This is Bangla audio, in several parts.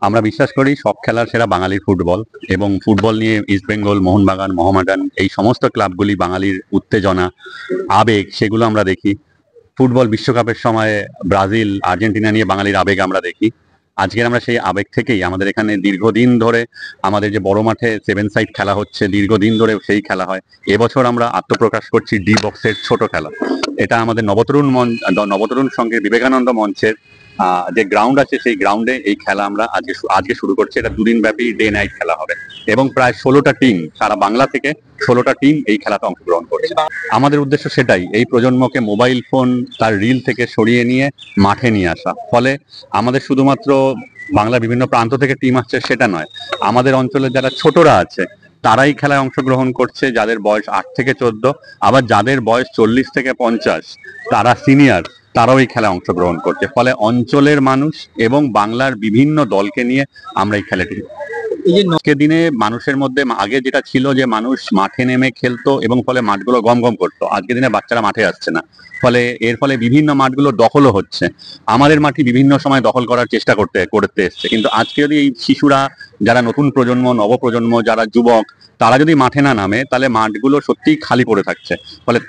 আমরা বিশ্বাস করি সব খেলার সেরা বাঙালির ফুটবল, এবং ফুটবল নিয়ে ইস্টবেঙ্গল, মোহনবাগান, মোহামেডান এই সমস্ত ক্লাবগুলি বাঙালির উত্তেজনা, আবেগ সেগুলো আমরা দেখি। ফুটবল বিশ্বকাপের সময় ব্রাজিল, আর্জেন্টিনা নিয়ে বাঙালির আবেগ আমরা দেখি। আজকের আমরা সেই আবেগ থেকেই আমাদের এখানে দীর্ঘদিন ধরে আমাদের যে বড় মাঠে 7 সাইড খেলা হচ্ছে, দীর্ঘদিন ধরে সেই খেলা হয়। এবছর আমরা আত্মপ্রকাশ করছি ডি বক্সের ছোট খেলা। এটা আমাদের নবতরুণ সঙ্গে বিবেকানন্দ মঞ্চের যে গ্রাউন্ড আছে, সেই গ্রাউন্ডে এই খেলা আমরা আজকে শুরু করছি। এটা 2 দিন ব্যাপী ডে নাইট খেলা হবে, এবং প্রায় 16টা টিম, সারা বাংলা থেকে 16টা টিম এই খেলাতে অংশগ্রহণ করছে। আমাদের উদ্দেশ্য সেটাই, এই প্রজন্মকে মোবাইল ফোন তার রিল থেকে সরিয়ে নিয়ে মাঠে নিয়ে আসা। ফলে আমাদের শুধুমাত্র বাংলার বিভিন্ন প্রান্ত থেকে টিম আসছে সেটা নয়, আমাদের অঞ্চলের যারা ছোটরা আছে তারাই খেলায় অংশগ্রহণ করছে, যাদের বয়স 8 থেকে 14, আবার যাদের বয়স 40 থেকে 50, তারা সিনিয়র, তারাও এই খেলায় অংশগ্রহণ করছে। ফলে অঞ্চলের মানুষ এবং বাংলার বিভিন্ন দলকে নিয়ে আমরা এই খেলাটি আজকের দিনে মানুষের মধ্যে আগে যেটা ছিল যে মানুষ মাঠে নেমে খেলতো এবং ফলে মাঠগুলো গম গম করতো, আজকের দিনে বাচ্চারা মাঠে আসছে না। ফলে এর ফলে বিভিন্ন মাঠগুলো দখলও হচ্ছে। আমাদের মাঠই বিভিন্ন সময় দখল করার চেষ্টা করতে এসছে, কিন্তু আজকে যদি এই শিশুরা, যারা নতুন প্রজন্ম, নবপ্রজন্ম, যারা যুবক, তারা যদি মাঠে না নামে, তাহলে মাঠগুলো সত্যিই খালি পড়ে থাকছে। ফলে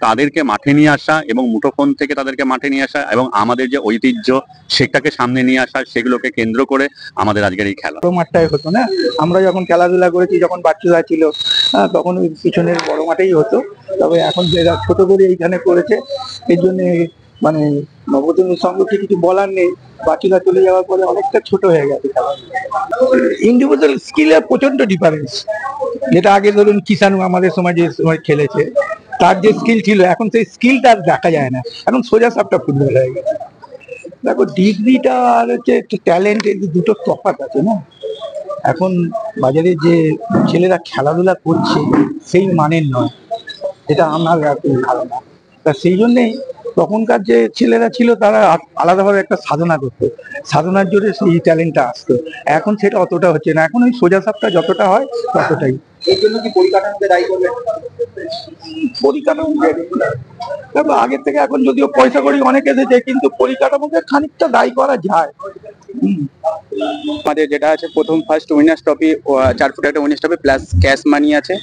তাদেরকে মাঠে নিয়ে আসা এবং মুঠোফোন থেকে তাদেরকে মাঠে নিয়ে আসা এবং আমাদের যে ঐতিহ্য সেটাকে সামনে নিয়ে আসা, সেগুলোকে কেন্দ্র করে আমাদের আজকের এই খেলা। বড় মাঠটাই হতো না, আমরা যখন খেলাধুলা করেছি, যখন বাচ্চারা ছিল তখন ওই পিছনের বড় মাঠেই হতো। তবে এখন যারা ছোট করে এইখানে করেছে, এর জন্য মানে নবতরুণ সংঘকে কিছু বলার নেই। বাচ্চারা চলে যাওয়ার পরে অনেকটা ছোট হয়ে গেছে খেলা। ইন্ডিভিজুয়াল স্কিলের প্রচন্ড ডিফারেন্স। যেটা আগে ধরুন কিষানু আমাদের সময় যে সময় খেলেছে, তার যে স্কিল ছিল, এখন সেই স্কিলটা আর দেখা যায় না। এখন সোজা সাপটা ফুটবল হয়ে গেছে। দেখো, ডিগ্রিটা আর হচ্ছে ট্যালেন্ট, এই দুটো তফাৎ আছে না। এখন বাজারে যে ছেলেরা খেলাধুলা করছে সেই মানের নয়, এটা আমার ধারণা। তা সেই জন্যেই তখনকার যে ছেলেরা ছিল তারা আলাদাভাবে একটা সাধনা করতো, সাধনার জোরে সেই ট্যালেন্টটা আসতো। এখন সেটা অতটা হচ্ছে না, এখন ওই সোজা সাপটা যতটা হয় ততটাই। এর জন্য কি পরিকাঠামোকে দায়ী করবে? পরিকাঠামোকে দেখো, আগের থেকে এখন যদিও পয়সা কড়ি অনেক এসেছে, কিন্তু পরিকাঠামোকে খানিকটা দায়ী করা যায়। আমাদের যেটা আছে, প্রথম ফার্স্ট উইনার্স ট্রফি 4 ফুট একটা winners trophy plus cash money আছে,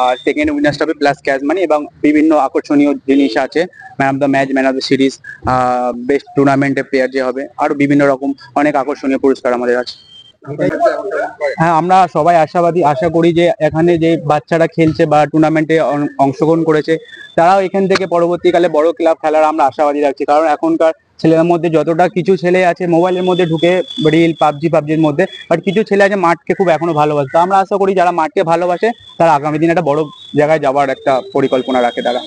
আর second winners trophy plus cash money, এবং বিভিন্ন আকর্ষণীয় জিনিস আছে, man of the match, man of the series, best টুর্নামেন্টের প্লেয়ার যে হবে, আরো বিভিন্ন রকম অনেক আকর্ষণীয় পুরস্কার আমাদের আছে। হ্যাঁ, আমরা সবাই আশাবাদী, আশা করি যে এখানে যে বাচ্চারা খেলছে বা টুর্নামেন্টে অংশগ্রহণ করেছে, তারাও এখান থেকে পরবর্তীকালে বড় ক্লাব খেলার আমরা আশাবাদী রাখছি। কারণ এখনকার ছেলেদের মধ্যে যতটা কিছু ছেলে আছে মোবাইলের মধ্যে ঢুকে রিল, পাবজির মধ্যে, বাট কিছু ছেলে আছে মাঠকে খুব এখনো ভালোবাসে। তো আমরা আশা করি যারা মাঠকে ভালোবাসে তারা আগামী দিনে একটা বড় জায়গায় যাওয়ার একটা পরিকল্পনা রাখে তারা।